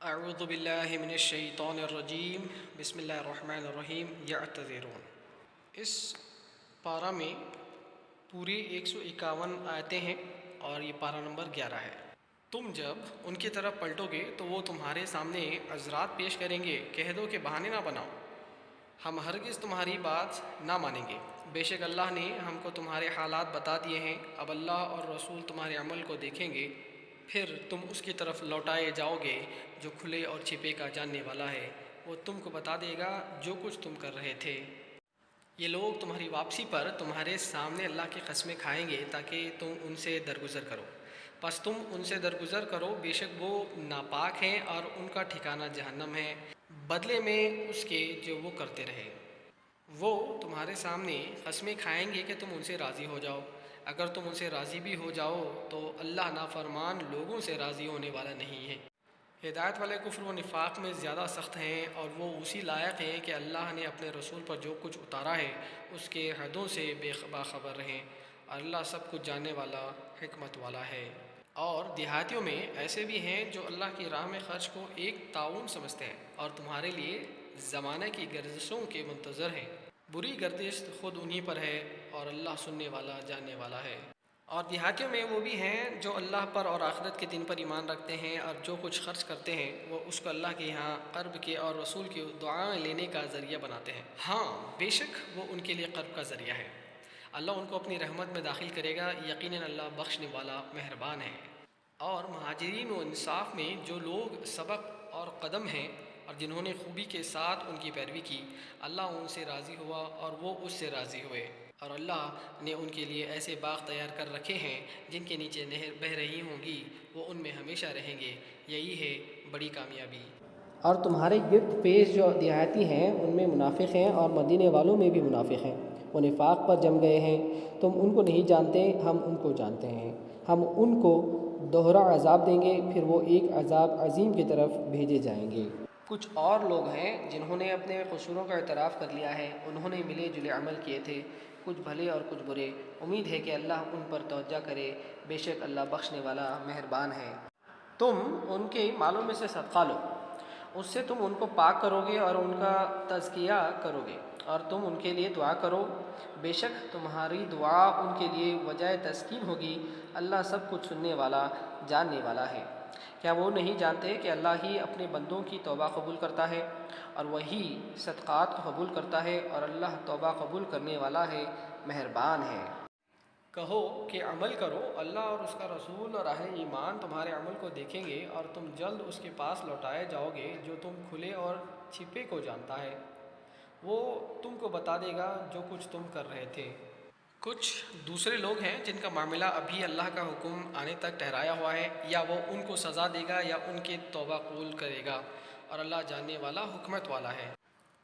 اعوذ باللہ من الشیطان الرجیم بسم اللہ الرحمن الرحیم یعتذرون۔ اس پارہ میں پوری 151 آیتیں ہیں اور یہ پارہ نمبر 11 ہے۔ تم جب ان کی طرف پلٹو گے تو وہ تمہارے سامنے عذرات پیش کریں گے، کہہ دو کہ بہانے نہ بناؤ، ہم ہرگز تمہاری بات نہ مانیں گے۔ بے شک اللہ نے ہم کو تمہارے حالات بتا دیے ہیں، اب اللہ اور رسول تمہارے عمل کو دیکھیں گے، پھر تم اس کی طرف لوٹائے جاؤ گے جو کھلے اور چھپے کا جاننے والا ہے، وہ تم کو بتا دے گا جو کچھ تم کر رہے تھے۔ یہ لوگ تمہاری واپسی پر تمہارے سامنے اللہ کی قسمیں کھائیں گے تاکہ تم ان سے درگزر کرو، پس تم ان سے درگزر کرو، بے شک وہ ناپاک ہیں اور ان کا ٹھکانہ جہنم ہے، بدلے میں اس کے جو وہ کرتے رہے۔ وہ تمہارے سامنے قسمیں کھائیں گے کہ تم ان سے راضی ہو جاؤ، اگر تم ان سے راضی بھی ہو جاؤ تو اللہ نافرمان لوگوں سے راضی ہونے والا نہیں ہے۔ ہدایت والے کفر و نفاق میں زیادہ سخت ہیں اور وہ اسی لائق ہیں کہ اللہ نے اپنے رسول پر جو کچھ اتارا ہے اس کے حدوں سے باخبر رہیں، اور اللہ سب کچھ جاننے والا حکمت والا ہے۔ اور دیہاتیوں میں ایسے بھی ہیں جو اللہ کی راہ میں خرچ کو ایک تعاون سمجھتے ہیں اور تمہارے لیے زمانہ کی گردشوں کے منتظر ہیں، بری گردش خود انہی پر ہے اور اللہ سننے والا جاننے والا ہے۔ اور دیہاتیوں میں وہ بھی ہیں جو اللہ پر اور آخرت کے دن پر ایمان رکھتے ہیں اور جو کچھ خرچ کرتے ہیں وہ اس کو اللہ کے یہاں قرب کے اور رسول کی دعائیں لینے کا ذریعہ بناتے ہیں، ہاں بے شک وہ ان کے لیے قرب کا ذریعہ ہے، اللہ ان کو اپنی رحمت میں داخل کرے گا، یقیناً اللہ بخشنے والا مہربان ہے۔ اور مہاجرین و انصاف میں جو لوگ سبق اور قدم ہیں اور جنہوں نے خوبی کے ساتھ ان کی پیروی کی، اللہ ان سے راضی ہوا اور وہ اس سے راضی ہوئے، اور اللہ نے ان کے لیے ایسے باغ تیار کر رکھے ہیں جن کے نیچے نہر بہہ رہی ہوں گی، وہ ان میں ہمیشہ رہیں گے، یہی ہے بڑی کامیابی۔ اور تمہارے گرد پیش جو دیہاتی ہیں ان میں منافق ہیں اور مدینے والوں میں بھی منافق ہیں، وہ نفاق پر جم گئے ہیں، تم ان کو نہیں جانتے، ہم ان کو جانتے ہیں، ہم ان کو دوہرا عذاب دیں گے، پھر وہ ایک عذاب عظیم کی طرف بھیجے جائیں گے۔ کچھ اور لوگ ہیں جنہوں نے اپنے قصوروں کا اعتراف کر لیا ہے، انہوں نے ملے جلے عمل کیے تھے، کچھ بھلے اور کچھ برے، امید ہے کہ اللہ ان پر توجہ کرے، بے شک اللہ بخشنے والا مہربان ہے۔ تم ان کے مالوں میں سے صدقہ لو، اس سے تم ان کو پاک کرو گے اور ان کا تزکیہ کرو گے، اور تم ان کے لیے دعا کرو، بے شک تمہاری دعا ان کے لیے وجہ تسکین ہوگی، اللہ سب کچھ سننے والا جاننے والا ہے۔ کیا وہ نہیں جانتے کہ اللہ ہی اپنے بندوں کی توبہ قبول کرتا ہے اور وہی صدقات کو قبول کرتا ہے، اور اللہ توبہ قبول کرنے والا ہے، مہربان ہے۔ کہو کہ عمل کرو، اللہ اور اس کا رسول اور اہل ایمان تمہارے عمل کو دیکھیں گے اور تم جلد اس کے پاس لوٹائے جاؤ گے جو تم کھلے اور چھپے کو جانتا ہے، وہ تم کو بتا دے گا جو کچھ تم کر رہے تھے۔ کچھ دوسرے لوگ ہیں جن کا معاملہ ابھی اللہ کا حکم آنے تک ٹھہرایا ہوا ہے، یا وہ ان کو سزا دے گا یا ان کی توبہ قبول کرے گا، اور اللہ جاننے والا حکمت والا ہے۔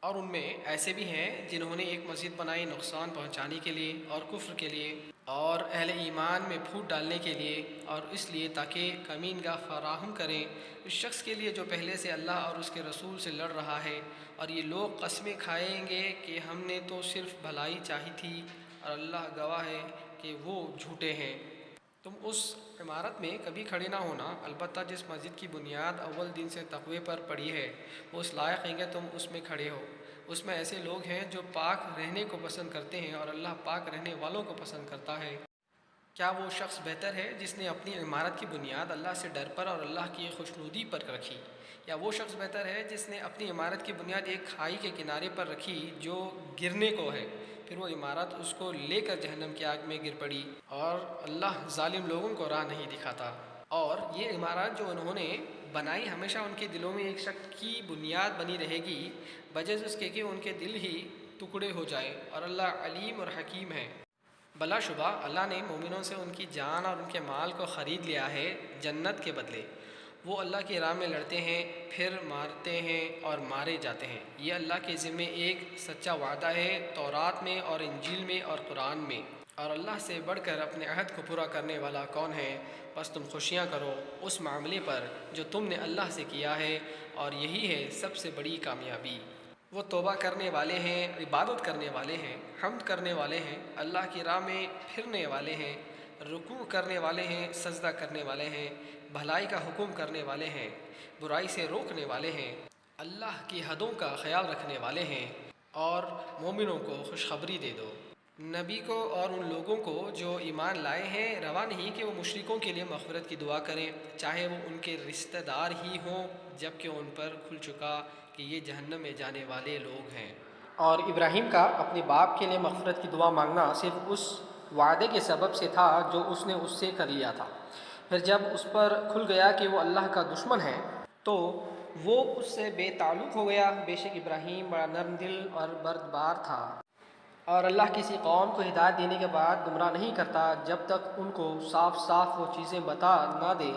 اور ان میں ایسے بھی ہیں جنہوں نے ایک مسجد بنائی نقصان پہنچانے کے لیے اور کفر کے لیے اور اہل ایمان میں پھوٹ ڈالنے کے لیے، اور اس لیے تاکہ کمینگاہ فراہم کریں اس شخص کے لیے جو پہلے سے اللہ اور اس کے رسول سے لڑ رہا ہے، اور یہ لوگ قسمیں کھائیں گے کہ ہم نے تو صرف بھلائی چاہی تھی، اور اللہ گواہ ہے کہ وہ جھوٹے ہیں۔ تم اس عمارت میں کبھی کھڑے نہ ہونا، البتہ جس مسجد کی بنیاد اول دن سے تقوی پر پڑی ہے وہ اس لائق ہیں کہ تم اس میں کھڑے ہو، اس میں ایسے لوگ ہیں جو پاک رہنے کو پسند کرتے ہیں اور اللہ پاک رہنے والوں کو پسند کرتا ہے۔ کیا وہ شخص بہتر ہے جس نے اپنی عمارت کی بنیاد اللہ سے ڈر پر اور اللہ کی خوشنودی پر رکھی، یا وہ شخص بہتر ہے جس نے اپنی عمارت کی بنیاد ایک کھائی کے کنارے پر رکھی جو گرنے کو ہے، پھر وہ عمارت اس کو لے کر جہنم کی آگ میں گر پڑی، اور اللہ ظالم لوگوں کو راہ نہیں دکھاتا۔ اور یہ عمارت جو انہوں نے بنائی ہمیشہ ان کے دلوں میں ایک شک کی بنیاد بنی رہے گی، بجز اس کے کہ ان کے دل ہی ٹکڑے ہو جائے، اور اللہ علیم اور حکیم ہے۔ بلا شبہ اللہ نے مومنوں سے ان کی جان اور ان کے مال کو خرید لیا ہے جنت کے بدلے، وہ اللہ کی راہ میں لڑتے ہیں پھر مارتے ہیں اور مارے جاتے ہیں، یہ اللہ کے ذمے ایک سچا وعدہ ہے تورات میں اور انجیل میں اور قرآن میں، اور اللہ سے بڑھ کر اپنے عہد کو پورا کرنے والا کون ہے؟ بس تم خوشیاں کرو اس معاملے پر جو تم نے اللہ سے کیا ہے، اور یہی ہے سب سے بڑی کامیابی۔ وہ توبہ کرنے والے ہیں، عبادت کرنے والے ہیں، حمد کرنے والے ہیں، اللہ کی راہ میں پھرنے والے ہیں، رکوع کرنے والے ہیں، سجدہ کرنے والے ہیں، بھلائی کا حکم کرنے والے ہیں، برائی سے روکنے والے ہیں، اللہ کی حدوں کا خیال رکھنے والے ہیں، اور مومنوں کو خوشخبری دے دو۔ نبی کو اور ان لوگوں کو جو ایمان لائے ہیں روا نہیں کہ وہ مشرکوں کے لیے مغفرت کی دعا کریں، چاہے وہ ان کے رشتہ دار ہی ہوں، جب کہ ان پر کھل چکا کہ یہ جہنم میں جانے والے لوگ ہیں۔ اور ابراہیم کا اپنے باپ کے لیے مغفرت کی دعا مانگنا صرف اس وعدے کے سبب سے تھا جو اس نے اس سے کر لیا تھا۔ پھر جب اس پر کھل گیا کہ وہ اللہ کا دشمن ہے تو وہ اس سے بے تعلق ہو گیا۔ بے شک ابراہیم بڑا نرم دل اور بردبار تھا، اور اللہ کسی قوم کو ہدایت دینے کے بعد گمراہ نہیں کرتا جب تک ان کو صاف صاف وہ چیزیں بتا نہ دے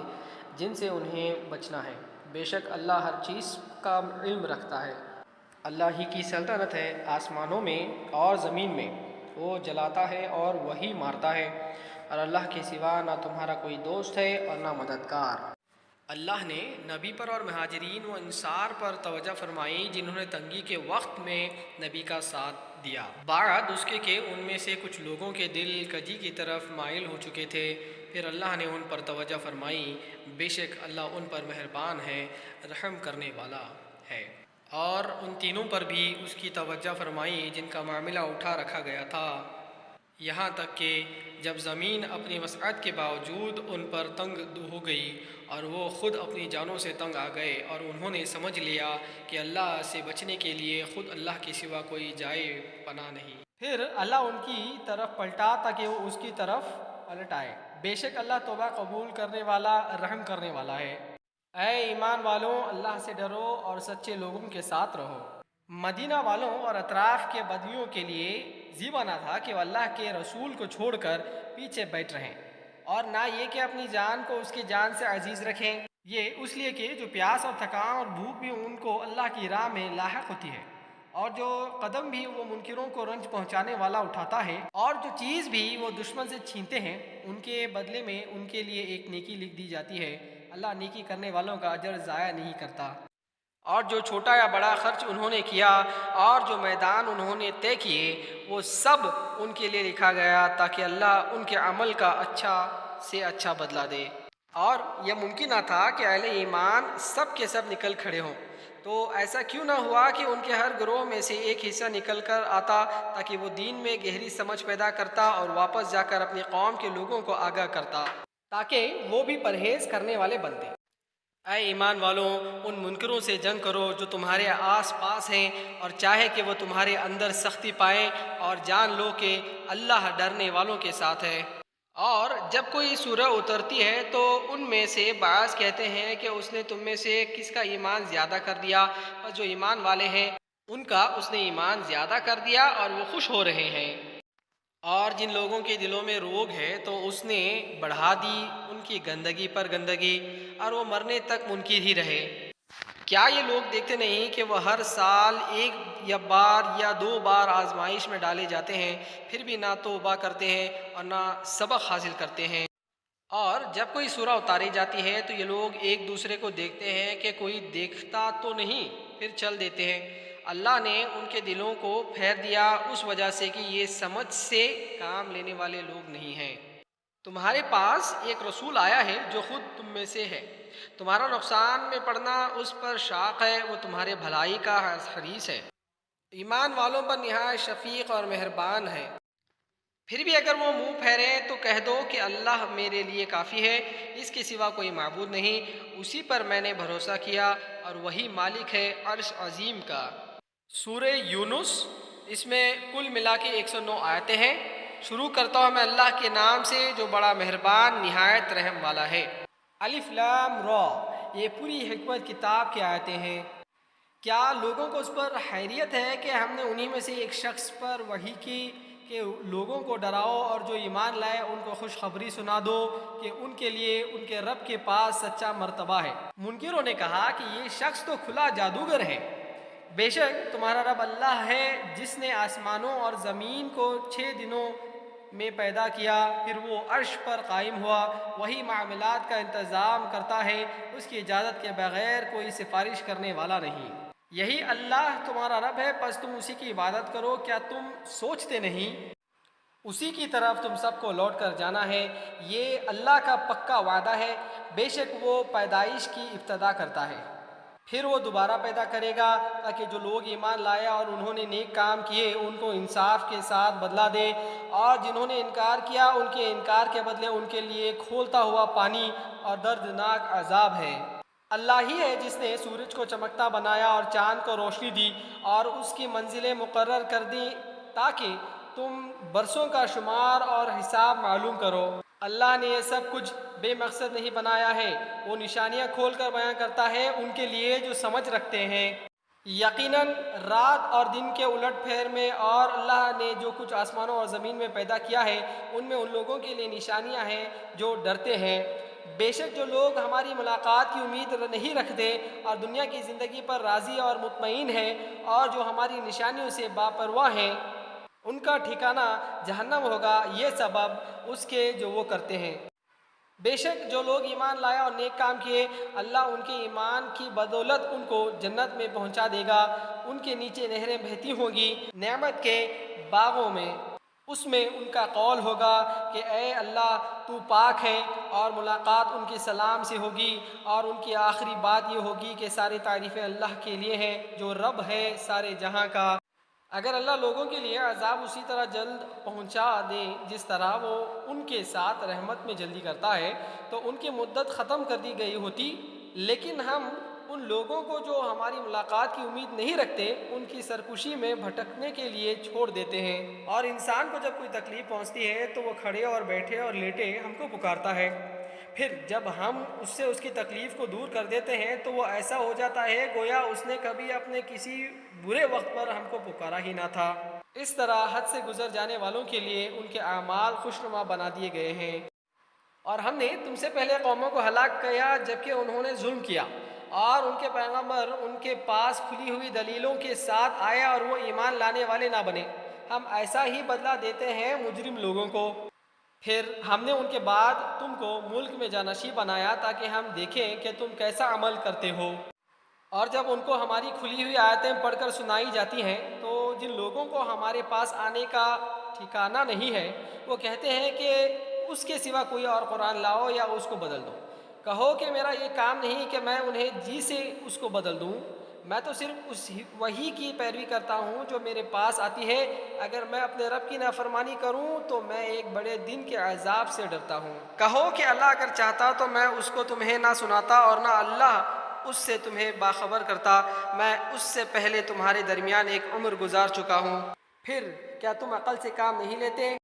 جن سے انہیں بچنا ہے۔ بے شک اللہ ہر چیز کا علم رکھتا ہے۔ اللہ ہی کی سلطنت ہے آسمانوں میں اور زمین میں، وہ جلاتا ہے اور وہی مارتا ہے، اور اللہ کے سوا نہ تمہارا کوئی دوست ہے اور نہ مددگار۔ اللہ نے نبی پر اور مہاجرین و انصار پر توجہ فرمائی جنہوں نے تنگی کے وقت میں نبی کا ساتھ دیا، بعد اس کے کہ ان میں سے کچھ لوگوں کے دل کجی کی طرف مائل ہو چکے تھے۔ پھر اللہ نے ان پر توجہ فرمائی، بے شک اللہ ان پر مہربان ہے، رحم کرنے والا ہے۔ اور ان تینوں پر بھی اس کی توجہ فرمائی جن کا معاملہ اٹھا رکھا گیا تھا، یہاں تک کہ جب زمین اپنی وسعت کے باوجود ان پر تنگ ہو گئی اور وہ خود اپنی جانوں سے تنگ آ گئے، اور انہوں نے سمجھ لیا کہ اللہ سے بچنے کے لیے خود اللہ کے سوا کوئی جائے پناہ نہیں۔ پھر اللہ ان کی طرف پلٹا تاکہ وہ اس کی طرف پلٹ آئے۔ بے شک اللہ توبہ قبول کرنے والا، رحم کرنے والا ہے۔ اے ایمان والوں، اللہ سے ڈرو اور سچے لوگوں کے ساتھ رہو۔ مدینہ والوں اور اطراف کے بدویوں کے لیے زیبا نہ تھا کہ وہ اللہ کے رسول کو چھوڑ کر پیچھے بیٹھ رہیں، اور نہ یہ کہ اپنی جان کو اس کی جان سے عزیز رکھیں، یہ اس لیے کہ جو پیاس اور تھکان اور بھوک بھی ان کو اللہ کی راہ میں لاحق ہوتی ہے، اور جو قدم بھی وہ منکروں کو رنج پہنچانے والا اٹھاتا ہے، اور جو چیز بھی وہ دشمن سے چھینتے ہیں، ان کے بدلے میں ان کے لیے ایک نیکی لکھ دی جاتی ہے۔ اللہ نیکی کرنے والوں کا اجر ضائع نہیں کرتا۔ اور جو چھوٹا یا بڑا خرچ انہوں نے کیا اور جو میدان انہوں نے طے کیے، وہ سب ان کے لیے لکھا گیا تاکہ اللہ ان کے عمل کا اچھا سے اچھا بدلہ دے۔ اور یہ ممکن نہ تھا کہ اہل ایمان سب کے سب نکل کھڑے ہوں، تو ایسا کیوں نہ ہوا کہ ان کے ہر گروہ میں سے ایک حصہ نکل کر آتا تاکہ وہ دین میں گہری سمجھ پیدا کرتا اور واپس جا کر اپنی قوم کے لوگوں کو آگاہ کرتا تاکہ وہ بھی پرہیز کرنے والے بنتے۔ اے ایمان والوں، ان منکروں سے جنگ کرو جو تمہارے آس پاس ہیں، اور چاہے کہ وہ تمہارے اندر سختی پائیں، اور جان لو کہ اللہ ڈرنے والوں کے ساتھ ہے۔ اور جب کوئی سورہ اترتی ہے تو ان میں سے بعض کہتے ہیں کہ اس نے تم میں سے کس کا ایمان زیادہ کر دیا، اور جو ایمان والے ہیں ان کا اس نے ایمان زیادہ کر دیا اور وہ خوش ہو رہے ہیں۔ اور جن لوگوں کے دلوں میں روگ ہے تو اس نے بڑھا دی ان کی گندگی پر گندگی، اور وہ مرنے تک منکر ہی رہے۔ کیا یہ لوگ دیکھتے نہیں کہ وہ ہر سال ایک یا بار یا دو بار آزمائش میں ڈالے جاتے ہیں، پھر بھی نہ توبہ کرتے ہیں اور نہ سبق حاصل کرتے ہیں؟ اور جب کوئی سورہ اتاری جاتی ہے تو یہ لوگ ایک دوسرے کو دیکھتے ہیں کہ کوئی دیکھتا تو نہیں، پھر چل دیتے ہیں۔ اللہ نے ان کے دلوں کو پھیر دیا اس وجہ سے کہ یہ سمجھ سے کام لینے والے لوگ نہیں ہیں۔ تمہارے پاس ایک رسول آیا ہے جو خود تم میں سے ہے، تمہارا نقصان میں پڑنا اس پر شاق ہے، وہ تمہارے بھلائی کا حریص ہے، ایمان والوں پر نہایت شفیق اور مہربان ہے۔ پھر بھی اگر وہ منہ پھیریں تو کہہ دو کہ اللہ میرے لیے کافی ہے، اس کے سوا کوئی معبود نہیں، اسی پر میں نے بھروسہ کیا، اور وہی مالک ہے عرش عظیم کا۔ سورہ یونس، اس میں کل ملا کے 109 آیتیں ہیں۔ شروع کرتا ہوں میں اللہ کے نام سے جو بڑا مہربان نہایت رحم والا ہے۔ الف لام را، یہ پوری حکمت کتاب کی آیتیں ہیں۔ کیا لوگوں کو اس پر حیرت ہے کہ ہم نے انہی میں سے ایک شخص پر وحی کی کہ لوگوں کو ڈراؤ اور جو ایمان لائے ان کو خوشخبری سنا دو کہ ان کے لیے ان کے رب کے پاس سچا مرتبہ ہے۔ منکروں نے کہا کہ یہ شخص تو کھلا جادوگر ہے۔ بے شک تمہارا رب اللہ ہے جس نے آسمانوں اور زمین کو 6 دنوں میں پیدا کیا، پھر وہ عرش پر قائم ہوا، وہی معاملات کا انتظام کرتا ہے، اس کی اجازت کے بغیر کوئی سفارش کرنے والا نہیں۔ یہی اللہ تمہارا رب ہے، پس تم اسی کی عبادت کرو، کیا تم سوچتے نہیں؟ اسی کی طرف تم سب کو لوٹ کر جانا ہے، یہ اللہ کا پکا وعدہ ہے، بے شک وہ پیدائش کی ابتدا کرتا ہے، پھر وہ دوبارہ پیدا کرے گا تاکہ جو لوگ ایمان لائے اور انہوں نے نیک کام کیے ان کو انصاف کے ساتھ بدلہ دے، اور جنہوں نے انکار کیا ان کے انکار کے بدلے ان کے لیے کھولتا ہوا پانی اور دردناک عذاب ہے۔ اللہ ہی ہے جس نے سورج کو چمکتا بنایا اور چاند کو روشنی دی اور اس کی منزلیں مقرر کر دیں تاکہ تم برسوں کا شمار اور حساب معلوم کرو۔ اللہ نے یہ سب کچھ بے مقصد نہیں بنایا ہے، وہ نشانیاں کھول کر بیان کرتا ہے ان کے لیے جو سمجھ رکھتے ہیں۔ یقیناً رات اور دن کے الٹ پھیر میں اور اللہ نے جو کچھ آسمانوں اور زمین میں پیدا کیا ہے ان میں ان لوگوں کے لیے نشانیاں ہیں جو ڈرتے ہیں۔ بے شک جو لوگ ہماری ملاقات کی امید نہیں رکھتے اور دنیا کی زندگی پر راضی اور مطمئن ہیں اور جو ہماری نشانیوں سے باپرواہ ہیں ان کا ٹھکانہ جہنم ہوگا، یہ سبب اس کے جو وہ کرتے ہیں۔ بے شک جو لوگ ایمان لائے اور نیک کام کیے اللہ ان کے ایمان کی بدولت ان کو جنت میں پہنچا دے گا، ان کے نیچے نہریں بہتی ہوں گی نعمت کے باغوں میں، اس میں ان کا قول ہوگا کہ اے اللہ تو پاک ہے، اور ملاقات ان کے سلام سے ہوگی اور ان کی آخری بات یہ ہوگی کہ ساری تعریفیں اللہ کے لیے ہیں جو رب ہے سارے جہاں کا۔ اگر اللہ لوگوں کے لیے عذاب اسی طرح جلد پہنچا دے جس طرح وہ ان کے ساتھ رحمت میں جلدی کرتا ہے تو ان کی مدت ختم کر دی گئی ہوتی، لیکن ہم ان لوگوں کو جو ہماری ملاقات کی امید نہیں رکھتے ان کی سرکشی میں بھٹکنے کے لیے چھوڑ دیتے ہیں۔ اور انسان کو جب کوئی تکلیف پہنچتی ہے تو وہ کھڑے اور بیٹھے اور لیٹے ہم کو پکارتا ہے، پھر جب ہم اس سے اس کی تکلیف کو دور کر دیتے ہیں تو وہ ایسا ہو جاتا ہے گویا اس نے کبھی اپنے کسی برے وقت پر ہم کو پکارا ہی نہ تھا۔ اس طرح حد سے گزر جانے والوں کے لیے ان کے اعمال خوشنما بنا دیے گئے ہیں۔ اور ہم نے تم سے پہلے قوموں کو ہلاک کیا جبکہ انہوں نے ظلم کیا، اور ان کے پیغمبر ان کے پاس کھلی ہوئی دلیلوں کے ساتھ آئے اور وہ ایمان لانے والے نہ بنے۔ ہم ایسا ہی بدلہ دیتے ہیں مجرم لوگوں کو۔ پھر ہم نے ان کے بعد تم کو ملک میں جانشین بنایا تاکہ ہم دیکھیں کہ تم کیسا عمل کرتے ہو، اور جب ان کو ہماری کھلی ہوئی آیتیں پڑھ کر سنائی جاتی ہیں تو جن لوگوں کو ہمارے پاس آنے کا ٹھکانہ نہیں ہے وہ کہتے ہیں کہ اس کے سوا کوئی اور قرآن لاؤ یا اس کو بدل دو۔ کہو کہ میرا یہ کام نہیں کہ میں انہیں جی سے اس کو بدل دوں، میں تو صرف اس وحی کی پیروی کرتا ہوں جو میرے پاس آتی ہے، اگر میں اپنے رب کی نافرمانی کروں تو میں ایک بڑے دن کے عذاب سے ڈرتا ہوں۔ کہو کہ اللہ اگر چاہتا تو میں اس کو تمہیں نہ سناتا اور نہ اللہ اس سے تمہیں باخبر کرتا، میں اس سے پہلے تمہارے درمیان ایک عمر گزار چکا ہوں، پھر کیا تم عقل سے کام نہیں لیتے؟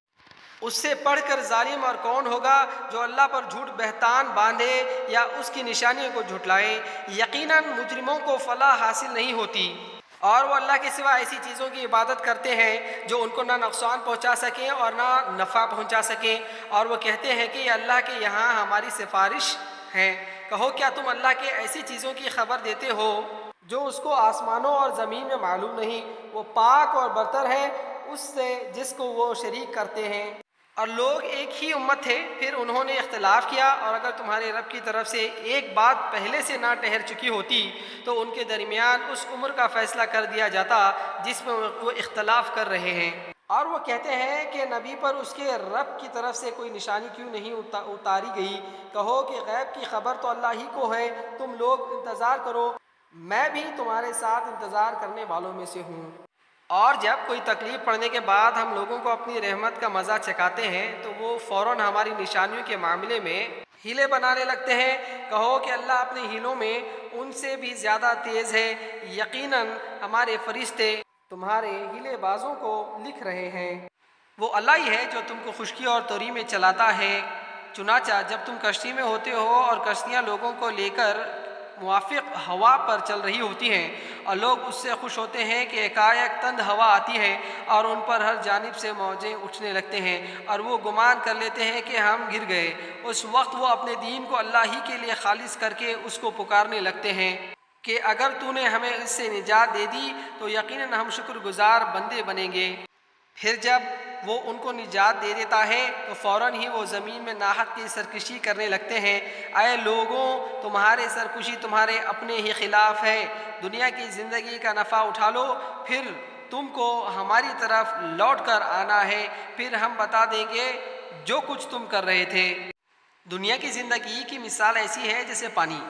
اس سے پڑھ کر ظالم اور کون ہوگا جو اللہ پر جھوٹ بہتان باندھے یا اس کی نشانیوں کو جھٹلائے؟ یقیناً مجرموں کو فلاح حاصل نہیں ہوتی، اور وہ اللہ کے سوا ایسی چیزوں کی عبادت کرتے ہیں جو ان کو نہ نقصان پہنچا سکیں اور نہ نفع پہنچا سکیں، اور وہ کہتے ہیں کہ یہ اللہ کے یہاں ہماری سفارش ہے۔ کہو کیا تم اللہ کے ایسی چیزوں کی خبر دیتے ہو جو اس کو آسمانوں اور زمین میں معلوم نہیں؟ وہ پاک اور برتر ہے اس سے جس کو وہ شریک کرتے ہیں۔ اور لوگ ایک ہی امت تھے، پھر انہوں نے اختلاف کیا، اور اگر تمہارے رب کی طرف سے ایک بات پہلے سے نہ ٹھہر چکی ہوتی تو ان کے درمیان اس عمر کا فیصلہ کر دیا جاتا جس میں وہ اختلاف کر رہے ہیں۔ اور وہ کہتے ہیں کہ نبی پر اس کے رب کی طرف سے کوئی نشانی کیوں نہیں اتاری گئی؟ کہو کہ غیب کی خبر تو اللہ ہی کو ہے، تم لوگ انتظار کرو، میں بھی تمہارے ساتھ انتظار کرنے والوں میں سے ہوں۔ اور جب کوئی تکلیف پڑنے کے بعد ہم لوگوں کو اپنی رحمت کا مزہ چکھاتے ہیں تو وہ فوراً ہماری نشانیوں کے معاملے میں ہیلے بنانے لگتے ہیں۔ کہو کہ اللہ اپنے ہیلوں میں ان سے بھی زیادہ تیز ہے، یقیناً ہمارے فرشتے تمہارے ہیلے بازوں کو لکھ رہے ہیں۔ وہ اللہ ہی ہے جو تم کو خشکی اور توری میں چلاتا ہے، چنانچہ جب تم کشتی میں ہوتے ہو اور کشتیاں لوگوں کو لے کر موافق ہوا پر چل رہی ہوتی ہیں اور لوگ اس سے خوش ہوتے ہیں کہ ایک تند ہوا آتی ہے اور ان پر ہر جانب سے موجیں اٹھنے لگتے ہیں اور وہ گمان کر لیتے ہیں کہ ہم گر گئے، اس وقت وہ اپنے دین کو اللہ ہی کے لیے خالص کر کے اس کو پکارنے لگتے ہیں کہ اگر تو نے ہمیں اس سے نجات دے دی تو یقیناً ہم شکر گزار بندے بنیں گے۔ پھر جب وہ ان کو نجات دے دیتا ہے تو فوراً ہی وہ زمین میں ناحق کی سرکشی کرنے لگتے ہیں۔ اے لوگوں، تمہارے سرکشی تمہارے اپنے ہی خلاف ہے، دنیا کی زندگی کا نفع اٹھا لو، پھر تم کو ہماری طرف لوٹ کر آنا ہے، پھر ہم بتا دیں گے جو کچھ تم کر رہے تھے۔ دنیا کی زندگی کی مثال ایسی ہے جیسے پانی،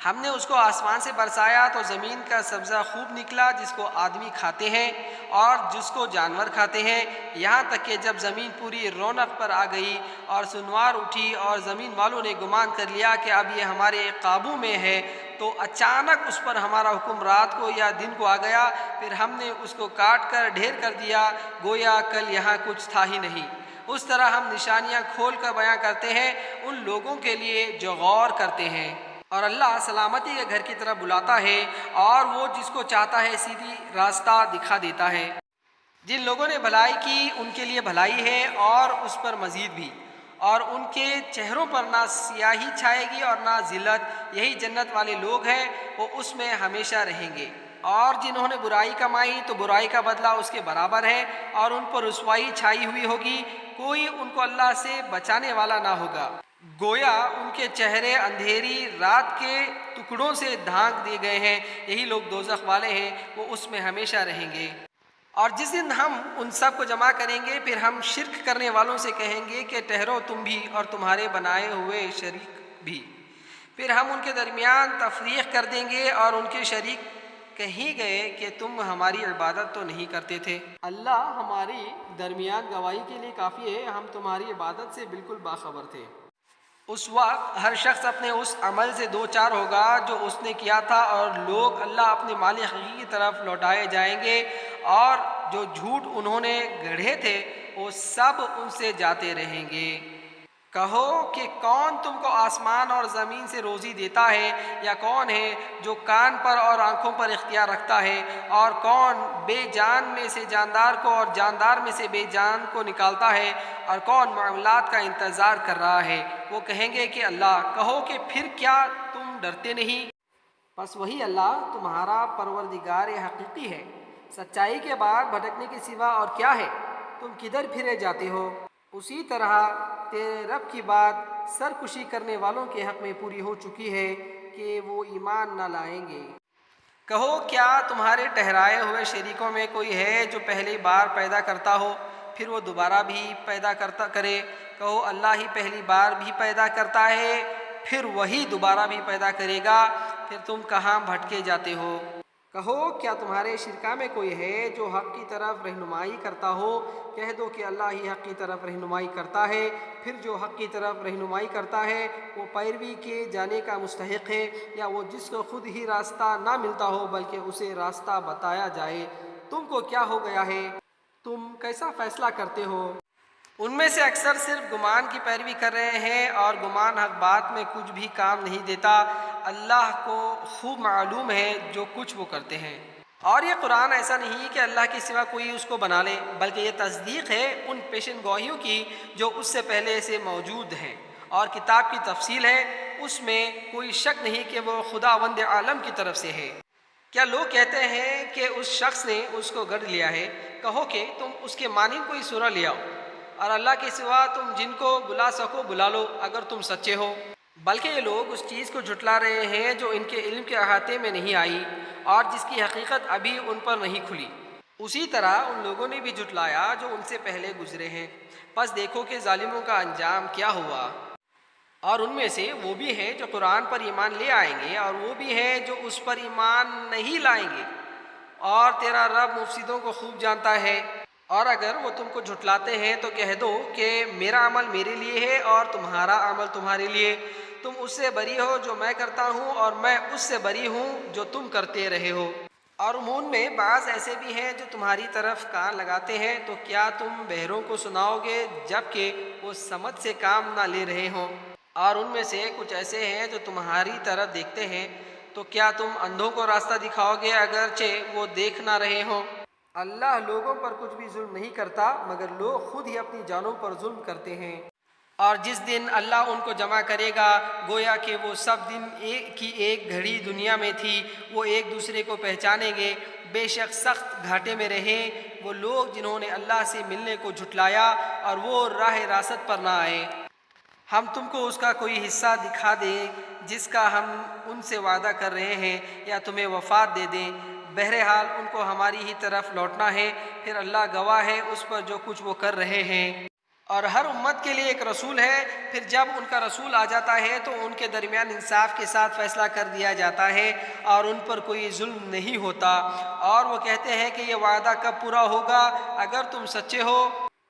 ہم نے اس کو آسمان سے برسایا تو زمین کا سبزہ خوب نکلا جس کو آدمی کھاتے ہیں اور جس کو جانور کھاتے ہیں، یہاں تک کہ جب زمین پوری رونق پر آ گئی اور سنوار اٹھی اور زمین والوں نے گمان کر لیا کہ اب یہ ہمارے قابو میں ہے، تو اچانک اس پر ہمارا حکم رات کو یا دن کو آ گیا، پھر ہم نے اس کو کاٹ کر ڈھیر کر دیا گویا کل یہاں کچھ تھا ہی نہیں۔ اس طرح ہم نشانیاں کھول کر بیان کرتے ہیں ان لوگوں کے لیے جو غور کرتے ہیں، اور اللہ سلامتی کے گھر کی طرف بلاتا ہے اور وہ جس کو چاہتا ہے سیدھی راستہ دکھا دیتا ہے۔ جن لوگوں نے بھلائی کی ان کے لیے بھلائی ہے اور اس پر مزید بھی، اور ان کے چہروں پر نہ سیاہی چھائے گی اور نہ ذلت، یہی جنت والے لوگ ہیں، وہ اس میں ہمیشہ رہیں گے۔ اور جنہوں نے برائی کمائی تو برائی کا بدلہ اس کے برابر ہے اور ان پر رسوائی چھائی ہوئی ہوگی، کوئی ان کو اللہ سے بچانے والا نہ ہوگا۔ گویا ان کے چہرے اندھیری رات کے ٹکڑوں سے ڈھانک دیے گئے ہیں، یہی لوگ دوزخ والے ہیں، وہ اس میں ہمیشہ رہیں گے۔ اور جس دن ہم ان سب کو جمع کریں گے، پھر ہم شرک کرنے والوں سے کہیں گے کہ ٹھہرو تم بھی اور تمہارے بنائے ہوئے شریک بھی، پھر ہم ان کے درمیان تفریق کر دیں گے اور ان کے شریک کہیں گئے کہ تم ہماری عبادت تو نہیں کرتے تھے۔ اللہ ہماری درمیان گواہی کے لیے کافی ہے، ہم تمہاری عبادت سے بالکل باخبر تھے۔ اس وقت ہر شخص اپنے اس عمل سے دو چار ہوگا جو اس نے کیا تھا، اور لوگ اللہ اپنے مالک حقیقی کی طرف لوٹائے جائیں گے، اور جو جھوٹ انہوں نے گڑھے تھے وہ سب ان سے جاتے رہیں گے۔ کہو کہ کون تم کو آسمان اور زمین سے روزی دیتا ہے، یا کون ہے جو کان پر اور آنکھوں پر اختیار رکھتا ہے، اور کون بے جان میں سے جاندار کو اور جاندار میں سے بے جان کو نکالتا ہے، اور کون معاملات کا انتظار کر رہا ہے۔ وہ کہیں گے کہ اللہ۔ کہو کہ پھر کیا تم ڈرتے نہیں؟ پس وہی اللہ تمہارا پروردگار حقیقی ہے، سچائی کے بعد بھٹکنے کے سوا اور کیا ہے؟ تم کدھر پھرے جاتے ہو؟ اسی طرح تیرے رب کی بات سرکشی کرنے والوں کے حق میں پوری ہو چکی ہے کہ وہ ایمان نہ لائیں گے۔ کہو کیا تمہارے ٹھہرائے ہوئے شریکوں میں کوئی ہے جو پہلی بار پیدا کرتا ہو پھر وہ دوبارہ بھی پیدا کرے؟ کہو اللہ ہی پہلی بار بھی پیدا کرتا ہے، پھر وہی دوبارہ بھی پیدا کرے گا، پھر تم کہاں بھٹکے جاتے ہو؟ کہو کیا تمہارے شرکا میں کوئی ہے جو حق کی طرف رہنمائی کرتا ہو؟ کہہ دو کہ اللہ ہی حق کی طرف رہنمائی کرتا ہے، پھر جو حق کی طرف رہنمائی کرتا ہے وہ پیروی کے جانے کا مستحق ہے، یا وہ جس کو خود ہی راستہ نہ ملتا ہو بلکہ اسے راستہ بتایا جائے۔ تم کو کیا ہو گیا ہے؟ تم کیسا فیصلہ کرتے ہو؟ ان میں سے اکثر صرف گمان کی پیروی کر رہے ہیں، اور گمان حق بات میں کچھ بھی کام نہیں دیتا۔ اللہ کو خوب معلوم ہے جو کچھ وہ کرتے ہیں۔ اور یہ قرآن ایسا نہیں کہ اللہ کے سوا کوئی اس کو بنا لے، بلکہ یہ تصدیق ہے ان پیشن گوئیوں کی جو اس سے پہلے سے موجود ہیں، اور کتاب کی تفصیل ہے، اس میں کوئی شک نہیں کہ وہ خداوند عالم کی طرف سے ہے۔ کیا لوگ کہتے ہیں کہ اس شخص نے اس کو گڑھ لیا ہے؟ کہو کہ تم اس کے مانند کوئی سورہ لے آؤ، اور اللہ کے سوا تم جن کو بلا سکو بلا لو اگر تم سچے ہو۔ بلکہ یہ لوگ اس چیز کو جھٹلا رہے ہیں جو ان کے علم کے احاطے میں نہیں آئی، اور جس کی حقیقت ابھی ان پر نہیں کھلی۔ اسی طرح ان لوگوں نے بھی جھٹلایا جو ان سے پہلے گزرے ہیں۔ پس دیکھو کہ ظالموں کا انجام کیا ہوا۔ اور ان میں سے وہ بھی ہیں جو قرآن پر ایمان لے آئیں گے، اور وہ بھی ہیں جو اس پر ایمان نہیں لائیں گے، اور تیرا رب مفسدوں کو خوب جانتا ہے۔ اور اگر وہ تم کو جھٹلاتے ہیں تو کہہ دو کہ میرا عمل میرے لیے ہے اور تمہارا عمل تمہارے لیے، تم اس سے بری ہو جو میں کرتا ہوں، اور میں اس سے بری ہوں جو تم کرتے رہے ہو۔ اور ان میں بعض ایسے بھی ہیں جو تمہاری طرف کان لگاتے ہیں، تو کیا تم بہروں کو سناؤ گے جبکہ وہ سمجھ سے کام نہ لے رہے ہوں؟ اور ان میں سے کچھ ایسے ہیں جو تمہاری طرف دیکھتے ہیں، تو کیا تم اندھوں کو راستہ دکھاؤ گے اگرچہ وہ دیکھ نہ رہے ہوں؟ اللہ لوگوں پر کچھ بھی ظلم نہیں کرتا، مگر لوگ خود ہی اپنی جانوں پر ظلم کرتے ہیں۔ اور جس دن اللہ ان کو جمع کرے گا، گویا کہ وہ سب دن ایک کی ایک گھڑی دنیا میں تھی، وہ ایک دوسرے کو پہچانیں گے۔ بے شک سخت گھاٹے میں رہیں وہ لوگ جنہوں نے اللہ سے ملنے کو جھٹلایا اور وہ راہ راست پر نہ آئے۔ ہم تم کو اس کا کوئی حصہ دکھا دیں جس کا ہم ان سے وعدہ کر رہے ہیں، یا تمہیں وفات دے دیں بہرحال ان کو ہماری ہی طرف لوٹنا ہے، پھر اللہ گواہ ہے اس پر جو کچھ وہ کر رہے ہیں۔ اور ہر امت کے لیے ایک رسول ہے، پھر جب ان کا رسول آ جاتا ہے تو ان کے درمیان انصاف کے ساتھ فیصلہ کر دیا جاتا ہے اور ان پر کوئی ظلم نہیں ہوتا، اور وہ کہتے ہیں کہ یہ وعدہ کب پورا ہوگا؟ اگر تم سچے ہو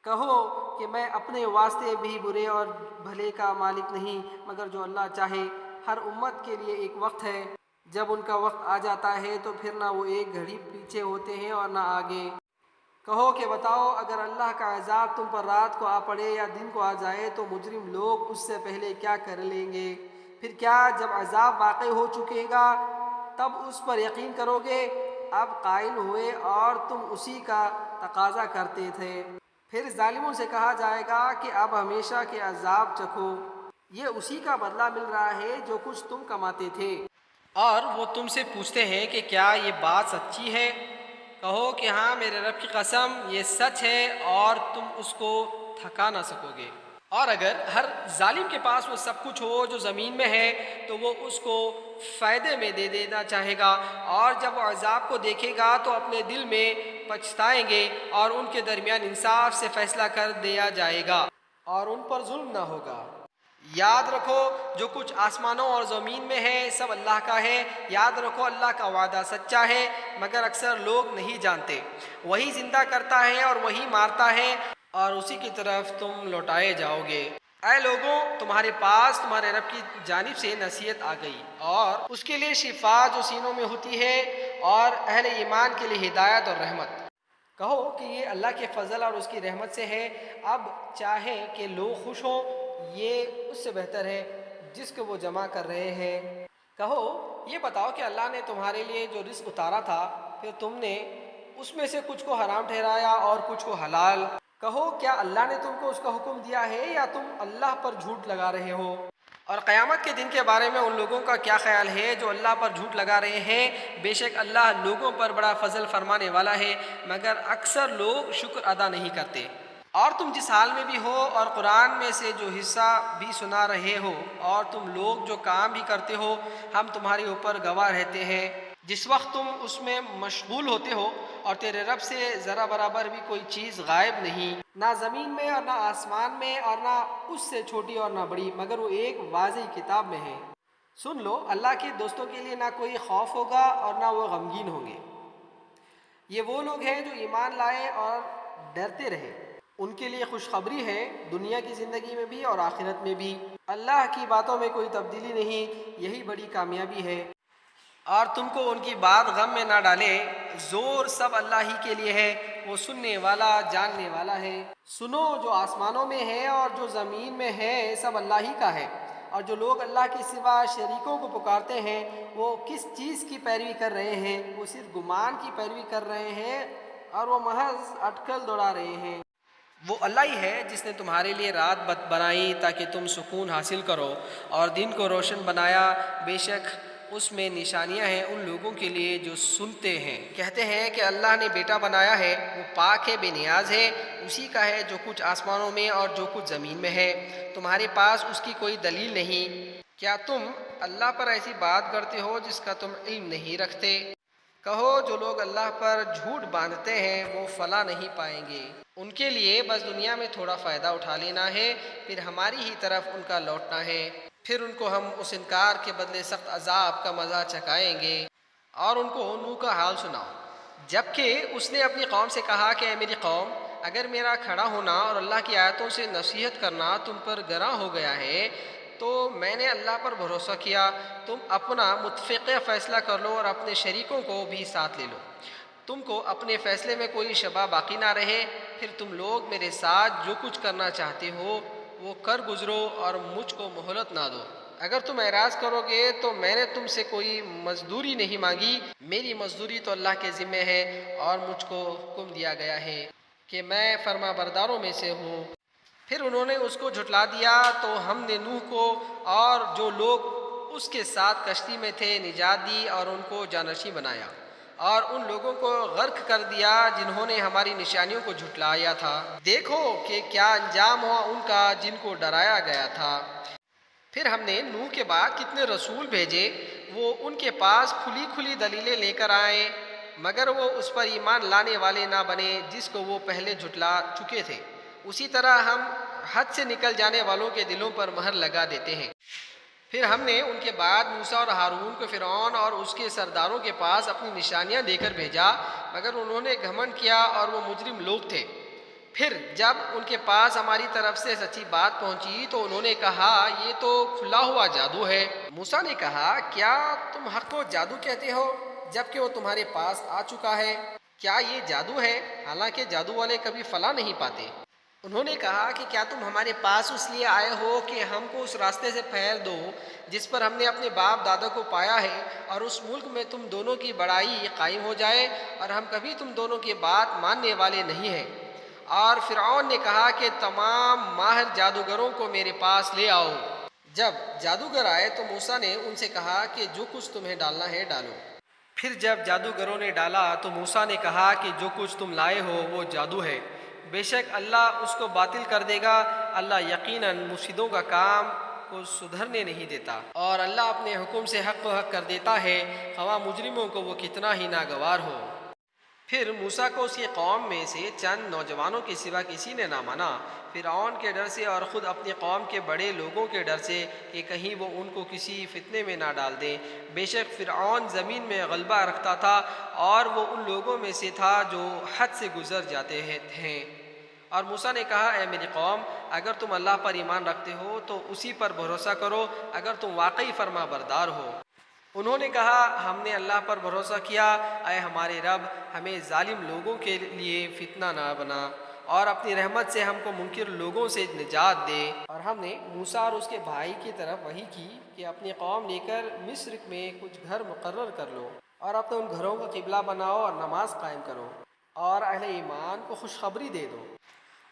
کہو کہ میں اپنے واسطے بھی برے اور بھلے کا مالک نہیں مگر جو اللہ چاہے۔ ہر امت کے لیے ایک وقت ہے، جب ان کا وقت آ جاتا ہے تو پھر نہ وہ ایک گھڑی پیچھے ہوتے ہیں اور نہ آگے۔ کہو کہ بتاؤ، اگر اللہ کا عذاب تم پر رات کو آ پڑے یا دن کو آ جائے تو مجرم لوگ اس سے پہلے کیا کر لیں گے؟ پھر کیا جب عذاب واقع ہو چکے گا تب اس پر یقین کرو گے؟ اب قائل ہوئے اور تم اسی کا تقاضا کرتے تھے۔ پھر ظالموں سے کہا جائے گا کہ اب ہمیشہ کے عذاب چکھو، یہ اسی کا بدلہ مل رہا ہے جو کچھ تم کماتے تھے۔ اور وہ تم سے پوچھتے ہیں کہ کیا یہ بات سچی ہے؟ کہو کہ ہاں، میرے رب کی قسم یہ سچ ہے اور تم اس کو تھکا نہ سکو گے۔ اور اگر ہر ظالم کے پاس وہ سب کچھ ہو جو زمین میں ہے تو وہ اس کو فائدے میں دے دینا چاہے گا، اور جب وہ عذاب کو دیکھے گا تو اپنے دل میں پچھتائیں گے اور ان کے درمیان انصاف سے فیصلہ کر دیا جائے گا اور ان پر ظلم نہ ہوگا۔ یاد رکھو، جو کچھ آسمانوں اور زمین میں ہے سب اللہ کا ہے۔ یاد رکھو، اللہ کا وعدہ سچا ہے مگر اکثر لوگ نہیں جانتے۔ وہی زندہ کرتا ہے اور وہی مارتا ہے اور اسی کی طرف تم لوٹائے جاؤ گے۔ اے لوگوں، تمہارے پاس تمہارے رب کی جانب سے نصیحت آ گئی اور اس کے لیے شفا جو سینوں میں ہوتی ہے، اور اہل ایمان کے لیے ہدایت اور رحمت۔ کہو کہ یہ اللہ کے فضل اور اس کی رحمت سے ہے، اب چاہے کہ لوگ خوش ہوں، یہ اس سے بہتر ہے جس کو وہ جمع کر رہے ہیں۔ کہو یہ بتاؤ کہ اللہ نے تمہارے لیے جو رزق اتارا تھا پھر تم نے اس میں سے کچھ کو حرام ٹھہرایا اور کچھ کو حلال۔ کہو کیا اللہ نے تم کو اس کا حکم دیا ہے یا تم اللہ پر جھوٹ لگا رہے ہو؟ اور قیامت کے دن کے بارے میں ان لوگوں کا کیا خیال ہے جو اللہ پر جھوٹ لگا رہے ہیں؟ بے شک اللہ لوگوں پر بڑا فضل فرمانے والا ہے مگر اکثر لوگ شکر ادا نہیں کرتے۔ اور تم جس حال میں بھی ہو اور قرآن میں سے جو حصہ بھی سنا رہے ہو اور تم لوگ جو کام بھی کرتے ہو، ہم تمہارے اوپر گواہ رہتے ہیں۔ جس وقت تم اس میں مشغول ہوتے ہو اور تیرے رب سے ذرا برابر بھی کوئی چیز غائب نہیں، نہ زمین میں اور نہ آسمان میں اور نہ اس سے چھوٹی اور نہ بڑی، مگر وہ ایک واضح کتاب میں ہے۔ سن لو، اللہ کے دوستوں کے لیے نہ کوئی خوف ہوگا اور نہ وہ غمگین ہوں گے۔ یہ وہ لوگ ہیں جو ایمان لائے اور ڈرتے رہے، ان کے لیے خوشخبری ہے دنیا کی زندگی میں بھی اور آخرت میں بھی۔ اللہ کی باتوں میں کوئی تبدیلی نہیں، یہی بڑی کامیابی ہے۔ اور تم کو ان کی بات غم میں نہ ڈالے، زور سب اللہ ہی کے لیے ہے، وہ سننے والا جاننے والا ہے۔ سنو، جو آسمانوں میں ہے اور جو زمین میں ہے سب اللہ ہی کا ہے، اور جو لوگ اللہ کے سوا شریکوں کو پکارتے ہیں وہ کس چیز کی پیروی کر رہے ہیں؟ وہ صرف گمان کی پیروی کر رہے ہیں اور وہ محض اٹکل دوڑا رہے ہیں۔ وہ اللہ ہی ہے جس نے تمہارے لیے رات بنائی تاکہ تم سکون حاصل کرو اور دن کو روشن بنایا، بے شک اس میں نشانیاں ہیں ان لوگوں کے لیے جو سنتے ہیں۔ کہتے ہیں کہ اللہ نے بیٹا بنایا ہے، وہ پاک ہے، بے نیاز ہے، اسی کا ہے جو کچھ آسمانوں میں اور جو کچھ زمین میں ہے، تمہارے پاس اس کی کوئی دلیل نہیں۔ کیا تم اللہ پر ایسی بات کرتے ہو جس کا تم علم نہیں رکھتے؟ کہو جو لوگ اللہ پر جھوٹ باندھتے ہیں وہ فلاح نہیں پائیں گے، ان کے لیے بس دنیا میں تھوڑا فائدہ اٹھا لینا ہے، پھر ہماری ہی طرف ان کا لوٹنا ہے، پھر ان کو ہم اس انکار کے بدلے سخت عذاب کا مزہ چکھائیں گے۔ اور ان کو نوح کا حال سناؤ، جبکہ اس نے اپنی قوم سے کہا کہ اے میری قوم، اگر میرا کھڑا ہونا اور اللہ کی آیتوں سے نصیحت کرنا تم پر گراں ہو گیا ہے تو میں نے اللہ پر بھروسہ کیا، تم اپنا متفقہ فیصلہ کر لو اور اپنے شریکوں کو بھی ساتھ لے لو، تم کو اپنے فیصلے میں کوئی شبہ باقی نہ رہے، پھر تم لوگ میرے ساتھ جو کچھ کرنا چاہتے ہو وہ کر گزرو اور مجھ کو مہلت نہ دو۔ اگر تم اعراض کرو گے تو میں نے تم سے کوئی مزدوری نہیں مانگی، میری مزدوری تو اللہ کے ذمہ ہے اور مجھ کو حکم دیا گیا ہے کہ میں فرما برداروں میں سے ہوں۔ پھر انہوں نے اس کو جھٹلا دیا تو ہم نے نوح کو اور جو لوگ اس کے ساتھ کشتی میں تھے نجات دی اور ان کو جانشین بنایا، اور ان لوگوں کو غرق کر دیا جنہوں نے ہماری نشانیوں کو جھٹلایا تھا۔ دیکھو کہ کیا انجام ہوا ان کا جن کو ڈرایا گیا تھا۔ پھر ہم نے نوح کے بعد کتنے رسول بھیجے، وہ ان کے پاس کھلی کھلی دلیلیں لے کر آئے، مگر وہ اس پر ایمان لانے والے نہ بنے جس کو وہ پہلے جھٹلا چکے تھے، اسی طرح ہم حد سے نکل جانے والوں کے دلوں پر مہر لگا دیتے ہیں۔ پھر ہم نے ان کے بعد موسیٰ اور ہارون کو فرعون اور اس کے سرداروں کے پاس اپنی نشانیاں دے کر بھیجا، مگر انہوں نے گھمنڈ کیا اور وہ مجرم لوگ تھے۔ پھر جب ان کے پاس ہماری طرف سے سچی بات پہنچی تو انہوں نے کہا یہ تو کھلا ہوا جادو ہے۔ موسیٰ نے کہا کیا تم حق کو جادو کہتے ہو جبکہ وہ تمہارے پاس آ چکا ہے؟ کیا یہ جادو ہے؟ حالانکہ جادو والے کبھی فلاح نہیں پاتے۔ انہوں نے کہا کہ کیا تم ہمارے پاس اس لیے آئے ہو کہ ہم کو اس راستے سے پھیر دو جس پر ہم نے اپنے باپ دادا کو پایا ہے، اور اس ملک میں تم دونوں کی بڑائی قائم ہو جائے، اور ہم کبھی تم دونوں کی بات ماننے والے نہیں ہیں۔ اور فرعون نے کہا کہ تمام ماہر جادوگروں کو میرے پاس لے آؤ۔ جب جادوگر آئے تو موسیٰ نے ان سے کہا کہ جو کچھ تمہیں ڈالنا ہے ڈالو۔ پھر جب جادوگروں نے ڈالا تو موسیٰ نے کہا کہ جو کچھ تم لائے ہو وہ جادو ہے، بے شک اللہ اس کو باطل کر دے گا، اللہ یقیناً مفسدوں کا کام کو سدھرنے نہیں دیتا، اور اللہ اپنے حکم سے حق و حق کر دیتا ہے، خواہ مجرموں کو وہ کتنا ہی ناگوار ہو۔ پھر موسیٰ کو اس کی قوم میں سے چند نوجوانوں کے سوا کسی نے نہ مانا، فرعون کے ڈر سے اور خود اپنی قوم کے بڑے لوگوں کے ڈر سے کہ کہیں وہ ان کو کسی فتنے میں نہ ڈال دیں۔ بے شک فرعون زمین میں غلبہ رکھتا تھا اور وہ ان لوگوں میں سے تھا جو حد سے گزر جاتے ہیں۔ اور موسیٰ نے کہا اے میری قوم، اگر تم اللہ پر ایمان رکھتے ہو تو اسی پر بھروسہ کرو اگر تم واقعی فرما بردار ہو۔ انہوں نے کہا ہم نے اللہ پر بھروسہ کیا، اے ہمارے رب ہمیں ظالم لوگوں کے لیے فتنہ نہ بنا، اور اپنی رحمت سے ہم کو منکر لوگوں سے نجات دے۔ اور ہم نے موسیٰ اور اس کے بھائی کی طرف وحی کی کہ اپنی قوم لے کر مصر میں کچھ گھر مقرر کر لو، اور اپنے ان گھروں کو قبلہ بناؤ اور نماز قائم کرو، اور اہل ایمان کو خوشخبری دے دو۔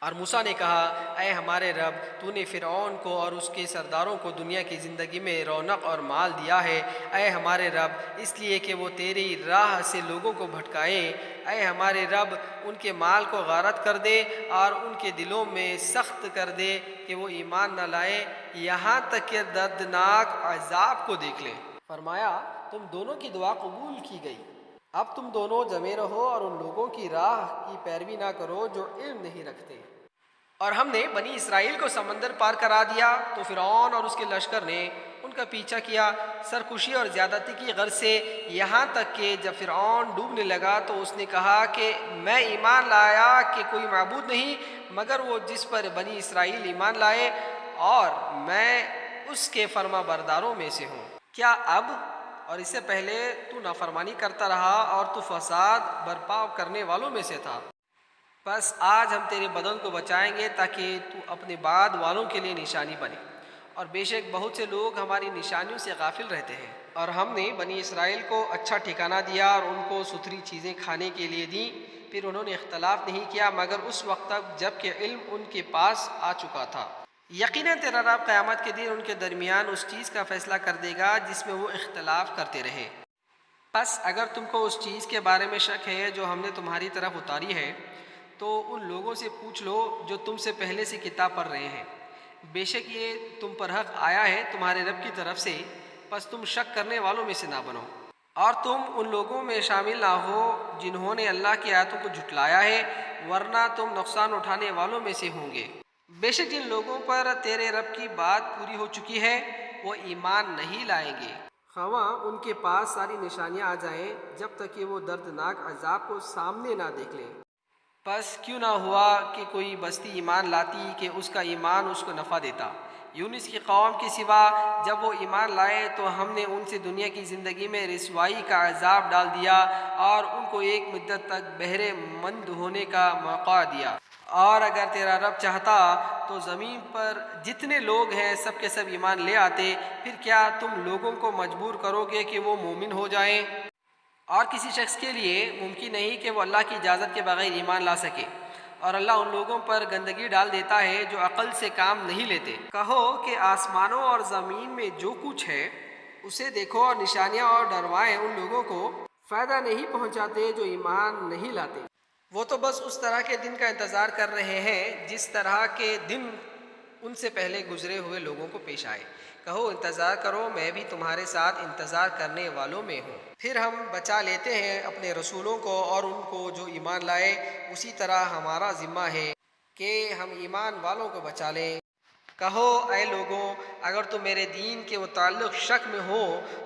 اور موسیٰ نے کہا اے ہمارے رب، تو نے فرعون کو اور اس کے سرداروں کو دنیا کی زندگی میں رونق اور مال دیا ہے، اے ہمارے رب اس لیے کہ وہ تیری راہ سے لوگوں کو بھٹکائیں۔ اے ہمارے رب ان کے مال کو غارت کر دے اور ان کے دلوں میں سخت کر دے کہ وہ ایمان نہ لائیں یہاں تک کہ دردناک عذاب کو دیکھ لیں۔ فرمایا تم دونوں کی دعا قبول کی گئی، اب تم دونوں جمے رہو اور ان لوگوں کی راہ کی پیروی نہ کرو جو علم نہیں رکھتے۔ اور ہم نے بنی اسرائیل کو سمندر پار کرا دیا تو فرعون اور اس کے لشکر نے ان کا پیچھا کیا سرکشی اور زیادتی کی غرض سے، یہاں تک کہ جب فرعون ڈوبنے لگا تو اس نے کہا کہ میں ایمان لایا کہ کوئی معبود نہیں مگر وہ جس پر بنی اسرائیل ایمان لائے، اور میں اس کے فرما برداروں میں سے ہوں۔ کیا اب اور اس سے پہلے تو نافرمانی کرتا رہا اور تو فساد برپا کرنے والوں میں سے تھا، بس آج ہم تیرے بدن کو بچائیں گے تاکہ تو اپنے بعد والوں کے لیے نشانی بنے، اور بے شک بہت سے لوگ ہماری نشانیوں سے غافل رہتے ہیں۔ اور ہم نے بنی اسرائیل کو اچھا ٹھکانہ دیا اور ان کو ستھری چیزیں کھانے کے لیے دیں، پھر انہوں نے اختلاف نہیں کیا مگر اس وقت تک جب کہ علم ان کے پاس آ چکا تھا۔ یقیناً تیرا رب قیامت کے دن ان کے درمیان اس چیز کا فیصلہ کر دے گا جس میں وہ اختلاف کرتے رہے۔ بس اگر تم کو اس چیز کے بارے میں شک ہے جو ہم نے تمہاری طرف اتاری ہے تو ان لوگوں سے پوچھ لو جو تم سے پہلے سے کتاب پڑھ رہے ہیں، بے شک یہ تم پر حق آیا ہے تمہارے رب کی طرف سے، پس تم شک کرنے والوں میں سے نہ بنو، اور تم ان لوگوں میں شامل نہ ہو جنہوں نے اللہ کی آیتوں کو جھٹلایا ہے، ورنہ تم نقصان اٹھانے والوں میں سے ہوں گے۔ بے شک جن لوگوں پر تیرے رب کی بات پوری ہو چکی ہے وہ ایمان نہیں لائیں گے، خواہ ان کے پاس ساری نشانیاں آ جائیں جب تک کہ وہ دردناک عذاب کو سامنے نہ دیکھ لیں۔ پس کیوں نہ ہوا کہ کوئی بستی ایمان لاتی کہ اس کا ایمان اس کو نفع دیتا، یونس کی قوم کے سوا جب وہ ایمان لائے تو ہم نے ان سے دنیا کی زندگی میں رسوائی کا عذاب ڈال دیا اور ان کو ایک مدت تک بہرے مند ہونے کا موقع دیا۔ اور اگر تیرا رب چاہتا تو زمین پر جتنے لوگ ہیں سب کے سب ایمان لے آتے، پھر کیا تم لوگوں کو مجبور کرو گے کہ وہ مومن ہو جائیں؟ اور کسی شخص کے لیے ممکن نہیں کہ وہ اللہ کی اجازت کے بغیر ایمان لا سکے، اور اللہ ان لوگوں پر گندگی ڈال دیتا ہے جو عقل سے کام نہیں لیتے۔ کہو کہ آسمانوں اور زمین میں جو کچھ ہے اسے دیکھو اور نشانیاں اور ڈروائیں ان لوگوں کو فائدہ نہیں پہنچاتے جو ایمان نہیں لاتے۔ وہ تو بس اس طرح کے دن کا انتظار کر رہے ہیں جس طرح کے دن ان سے پہلے گزرے ہوئے لوگوں کو پیش آئے۔ کہو انتظار کرو، میں بھی تمہارے ساتھ انتظار کرنے والوں میں ہوں۔ پھر ہم بچا لیتے ہیں اپنے رسولوں کو اور ان کو جو ایمان لائے، اسی طرح ہمارا ذمہ ہے کہ ہم ایمان والوں کو بچا لیں۔ کہو اے لوگوں، اگر تم میرے دین کے متعلق شک میں ہو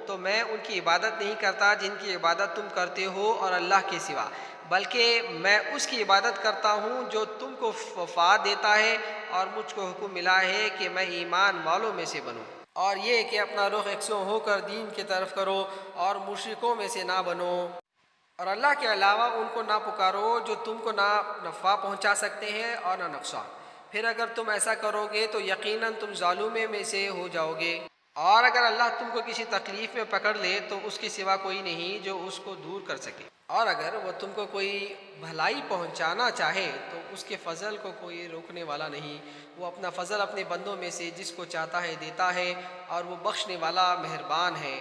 تو میں ان کی عبادت نہیں کرتا جن کی عبادت تم کرتے ہو اور اللہ کے سوا، بلکہ میں اس کی عبادت کرتا ہوں جو تم کو وفا دیتا ہے، اور مجھ کو حکم ملا ہے کہ میں ایمان والوں میں سے بنوں، اور یہ کہ اپنا رخ یکسو ہو کر دین کی طرف کرو اور مشرکوں میں سے نہ بنو، اور اللہ کے علاوہ ان کو نہ پکارو جو تم کو نہ نفع پہنچا سکتے ہیں اور نہ نقصان۔ پھر اگر تم ایسا کرو گے تو یقیناً تم ظالموں میں سے ہو جاؤ گے، اور اگر اللہ تم کو کسی تکلیف میں پکڑ لے تو اس کے سوا کوئی نہیں جو اس کو دور کر سکے، اور اگر وہ تم کو کوئی بھلائی پہنچانا چاہے تو اس کے فضل کو کوئی روکنے والا نہیں۔ وہ اپنا فضل اپنے بندوں میں سے جس کو چاہتا ہے دیتا ہے، اور وہ بخشنے والا مہربان ہے۔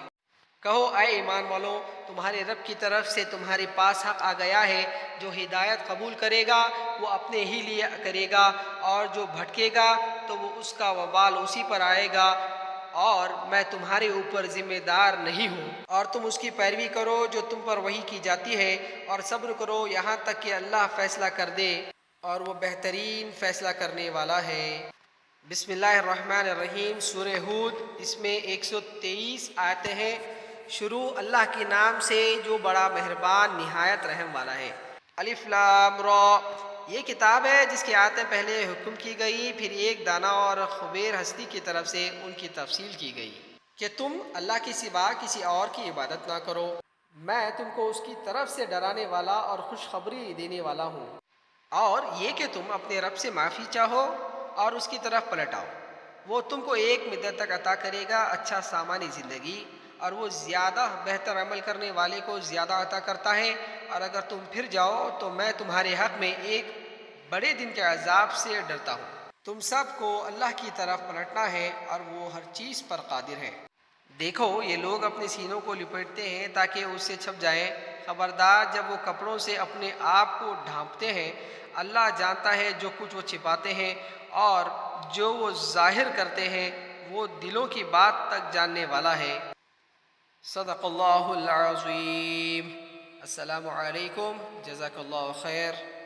کہو اے ایمان والو، تمہارے رب کی طرف سے تمہارے پاس حق آ گیا ہے، جو ہدایت قبول کرے گا وہ اپنے ہی لیے کرے گا، اور جو بھٹکے گا تو وہ اس کا وبال اسی پر آئے گا، اور میں تمہارے اوپر ذمہ دار نہیں ہوں۔ اور تم اس کی پیروی کرو جو تم پر وحی کی جاتی ہے، اور صبر کرو یہاں تک کہ اللہ فیصلہ کر دے، اور وہ بہترین فیصلہ کرنے والا ہے۔ بسم اللہ الرحمن الرحیم۔ سورہ ہود، اس میں 123 آیتیں ہیں۔ شروع اللہ کے نام سے جو بڑا مہربان نہایت رحم والا ہے۔ الف لام را، یہ کتاب ہے جس کی آیتیں پہلے حکم کی گئی، پھر ایک دانا اور خبیر ہستی کی طرف سے ان کی تفصیل کی گئی کہ تم اللہ کے سوا کسی اور کی عبادت نہ کرو۔ میں تم کو اس کی طرف سے ڈرانے والا اور خوشخبری دینے والا ہوں، اور یہ کہ تم اپنے رب سے معافی چاہو اور اس کی طرف پلٹ آؤ۔ وہ تم کو ایک مدت تک عطا کرے گا اچھا سامانی زندگی، اور وہ زیادہ بہتر عمل کرنے والے کو زیادہ عطا کرتا ہے۔ اور اگر تم پھر جاؤ تو میں تمہارے حق میں ایک بڑے دن کے عذاب سے ڈرتا ہوں۔ تم سب کو اللہ کی طرف پلٹنا ہے، اور وہ ہر چیز پر قادر ہے۔ دیکھو یہ لوگ اپنے سینوں کو لپیٹتے ہیں تاکہ اس سے چھپ جائیں، خبردار جب وہ کپڑوں سے اپنے آپ کو ڈھانپتے ہیں، اللہ جانتا ہے جو کچھ وہ چھپاتے ہیں، اور جو وہ ظاہر کرتے ہیں وہ دلوں کی بات تک جاننے والا ہے۔ صدق اللہ العظیم۔ السلام علیکم، جزاک اللہ خیر۔